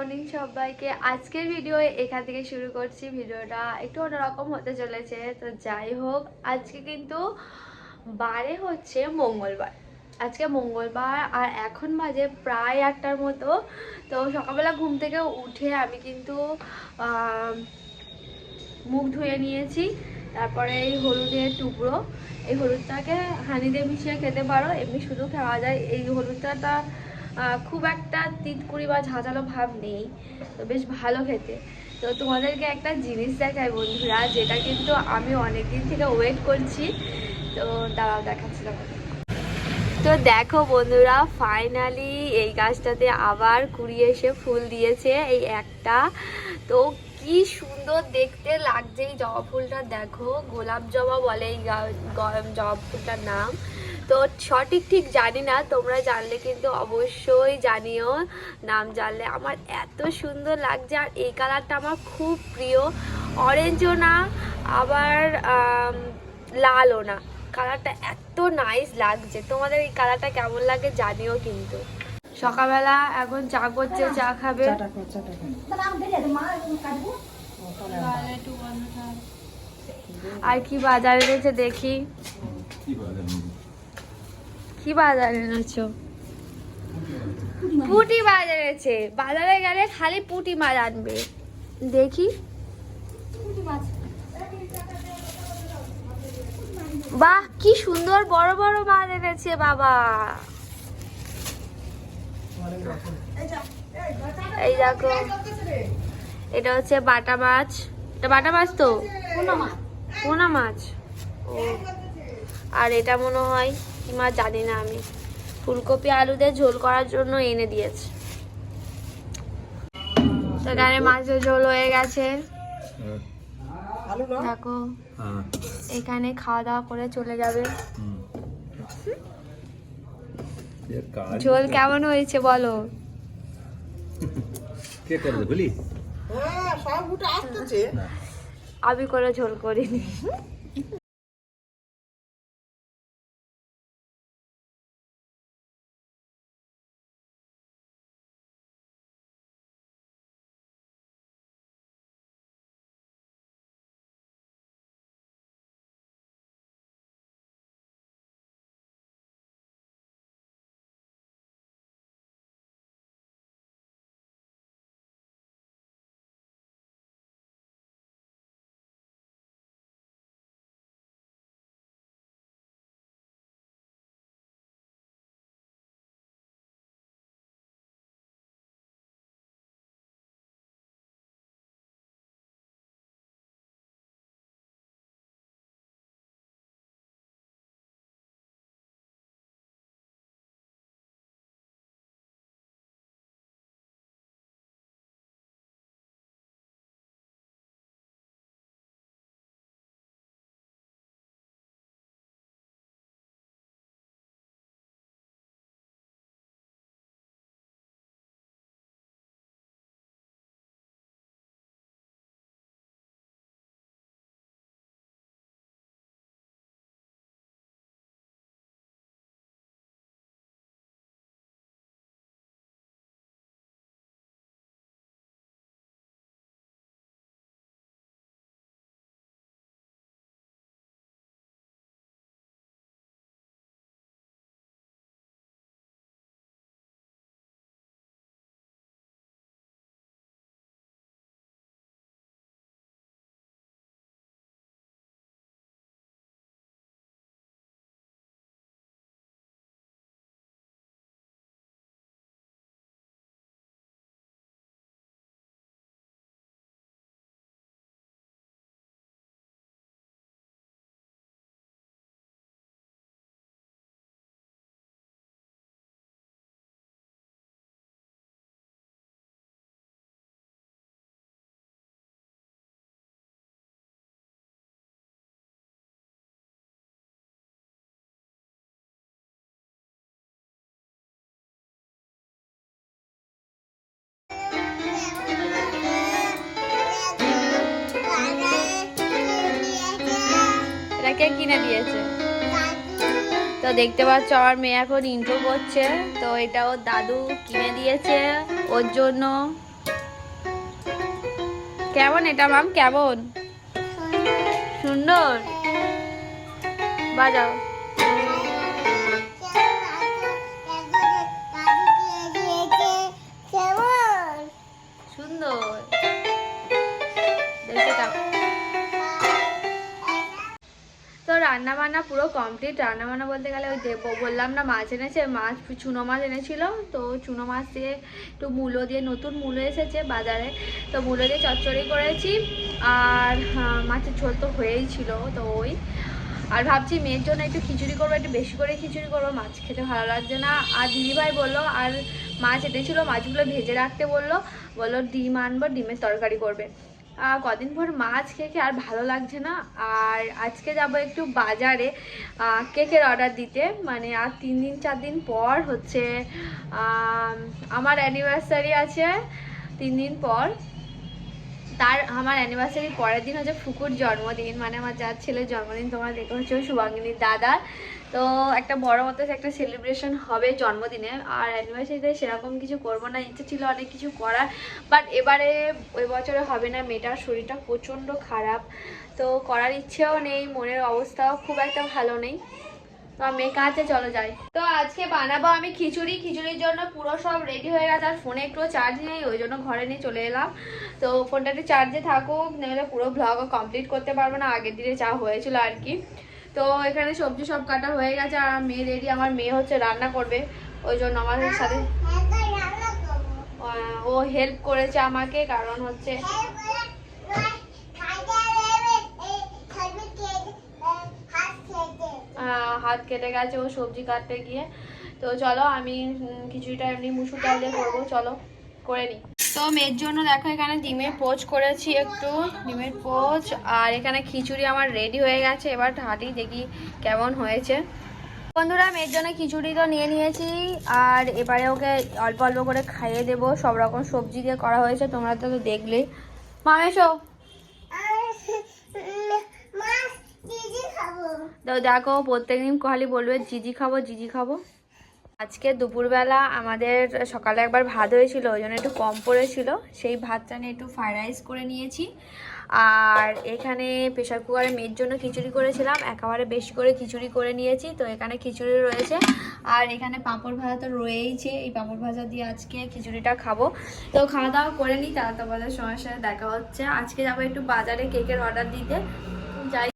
Morning সবাইকে। আজকের video এখান থেকে শুরু করছি। ভিডিওটা একটু অন্যরকম হতে চলেছে। তো যাই হোক, আজকে কিন্তু বারে হচ্ছে মঙ্গলবার। আজকে মঙ্গলবার আর এখন বাজে প্রায় 8টার মতো। তো সকালবেলা ঘুম থেকে উঠে আমি কিন্তু মুখ ধুয়ে নিয়েছি। তারপরে এই হলুদের টুকরো, এই হলুদটাকে হানি দিয়ে মিশিয়ে খেতে পারো, এমনি শুধু খাওয়া যায়। এই হলুদটা খুব একটা তিতকুড়ি বা ঝাঁঝালো ভাব নেই, তো বেশ ভালো খেতে। তো তোমাদেরকে একটা জিনিস দেখাই বন্ধুরা, যেটা কিন্তু আমি অনেকদিন থেকে ওয়েট করছি। তো দাঁড়াও, দেখাচ্ছি তোমাকে। তো দেখো বন্ধুরা, ফাইনালি এই গাছটাতে আবার কুড়ি এসে ফুল দিয়েছে এই একটা। তো কি সুন্দর দেখতে লাগছে এই জবা ফুলটা। দেখো, গোলাপ জবা বলে এই জবা ফুলটার নাম। তো সঠিক ঠিক জানি না, তোমরা জানলে কিন্তু অবশ্যই জানিও। নাম জানলে। আমার এত সুন্দর লাগছে, আর এই কালারটা আমার খুব প্রিয়। অরেঞ্জও না, আবার লালও না, কালারটা এত নাইস লাগছে। তোমাদের এই কালারটা কেমন লাগে জানিও কিন্তু। সকালবেলা এখন চা করছে, চা খাবে। আর কি বাজার এনেছে দেখি, কি বাজার এনেছো? পুঁটি মাছ এনেছে। বাজারে গেলে খালি পুঁটি মাছ আনবে। দেখি, বাহ কি সুন্দর বড় বড় মাছ এনেছে বাবা। এই দেখো, এটা হচ্ছে বাটা মাছ। এটা বাটা মাছ তো, পোনা মাছ। ও, আর এটা মনে হয় কি মাছ জানি না আমি। ফুলকপি আলু দিয়ে ঝোল করার জন্য এনে দিয়েছে। তো এখানে মাছের ঝোল হয়ে গেছে। দেখো, এখানে খাওয়া দাওয়া করে চলে যাবে। ঝোল কেমন হয়েছে বলো? আমি করে ঝোল করিনি। এটা কে কিনে দিয়েছে? তো দেখতে পাচ্ছ আমার মেয়ে এখন ইন্ট্রো করছে। তো এটা ওর দাদু কিনে দিয়েছে ওর জন্য। কেমন এটা মাম, কেমন? সুন্দর, বাজাও। সুন্দর, দেখতে দাও। তো রান্না বান্না পুরো কমপ্লিট। রান্না বান্না বলতে গেলে ওই বললাম না মাছ এনেছে, মাছ চুনো মাছ এনেছিল। তো চুনো মাছ দিয়ে একটু মূলো দিয়ে, নতুন মূলো এসেছে বাজারে, তো মূলো দিয়ে চচ্চড়ি করেছি। আর মাছের ঝোল তো হয়েই ছিল, তো ওই। আর ভাবছি মেয়ের জন্য একটু খিচুড়ি করবো, একটু বেশি করে খিচুড়ি করবো, মাছ খেতে ভালো লাগছে না। আর দিদিভাই বললো আর মাছ এনেছিল, মাছগুলো ভেজে রাখতে বললো ডিম আনবো, ডিমের তরকারি করবে। কদিন পর মাছ খেয়ে আর ভালো লাগছে না। আর আজকে যাব একটু বাজারে কেকের অর্ডার দিতে, মানে আর 3 দিন 4 দিন পর হচ্ছে আমার অ্যানিভার্সারি আছে 3 দিন পর। আমার অ্যানিভার্সারির পরের দিন হচ্ছে ফুকুর জন্মদিন, মানে আমার যার ছেলের জন্মদিন। তোমরা দেখে হচ্ছে শুভাঙ্গিনীর দাদার। তো একটা বড় মতো একটা সেলিব্রেশন হবে জন্মদিনে। আর অ্যানিভার্সারিতে সেরকম কিছু করবো না, ইচ্ছে ছিল অনেক কিছু করার, বাট এবারে ওই বছরে হবে না। মেয়েটার শরীরটা প্রচণ্ড খারাপ, তো করার ইচ্ছেও নেই, মনের অবস্থাও খুব একটা ভালো নেই। তো মেয়ে কাছে চলো যাই। তো আজকে বানাবো আমি খিচুড়ি। খিচুড়ির জন্য পুরো সব রেডি হয়ে গেছে, আর ফোনে একটু চার্জ নেই, ওই জন্য ঘরে নিয়ে চলে এলাম। তো ফোনটা একটু চার্জে থাকুক, নাহলে পুরো ব্লগও কমপ্লিট করতে পারবো না, আগের দিনে যা হয়েছিল আর কি। তো এখানে সবজি সব কাটা হয়ে গেছে, আর মেয়ে রেডি। আমার মেয়ে হচ্ছে রান্না করবে, ওই জন্য আমাদের সাথে ও হেল্প করেছে আমাকে, কারণ হচ্ছে হাত কেটে গেছে ও সবজি কাটতে গিয়ে। তো চলো আমি খিচুড়িটা এমনি মুসুর ডাল দিয়ে করবো, চলো করে নিই। তো মেয়ের জন্য দেখো এখানে ডিমের পোচ করেছি, একটু ডিমের পোচ। আর এখানে খিচুড়ি আমার রেডি হয়ে গেছে, এবার ঢালি দেখি কেমন হয়েছে। বন্ধুরা মেয়ের জন্য খিচুড়ি তো নিয়ে নিয়েছি, আর এবারে ওকে অল্প অল্প করে খাইয়ে দেবো। সব রকম সবজি দিয়ে করা হয়েছে, তোমরা তো দেখলে। মা এসো। তো দেখো প্রত্যেকদিন খালি বলবে জিজি খাবো, জিজি খাবো। আজকে দুপুরবেলা আমাদের সকালে একবার ভাত হয়েছিল, ওই জন্য একটু কম পড়েছিল, সেই ভাতটা নিয়ে একটু ফ্রাইড রাইস করে নিয়েছি। আর এখানে প্রেশার কুকারে মেয়ের জন্য খিচুড়ি করেছিলাম, একেবারে বেশি করে খিচুড়ি করে নিয়েছি। তো এখানে খিচুড়ি রয়েছে, আর এখানে পাঁপড় ভাজা তো রয়েইছে। এই পাঁপড় ভাজা দিয়ে আজকে খিচুড়িটা খাবো। তো খাওয়া দাওয়া করে নিই, তারা তোমাদের সময়ের সাথে দেখা হচ্ছে। আজকে যাবো একটু বাজারে কেকের অর্ডার দিতে, যাই।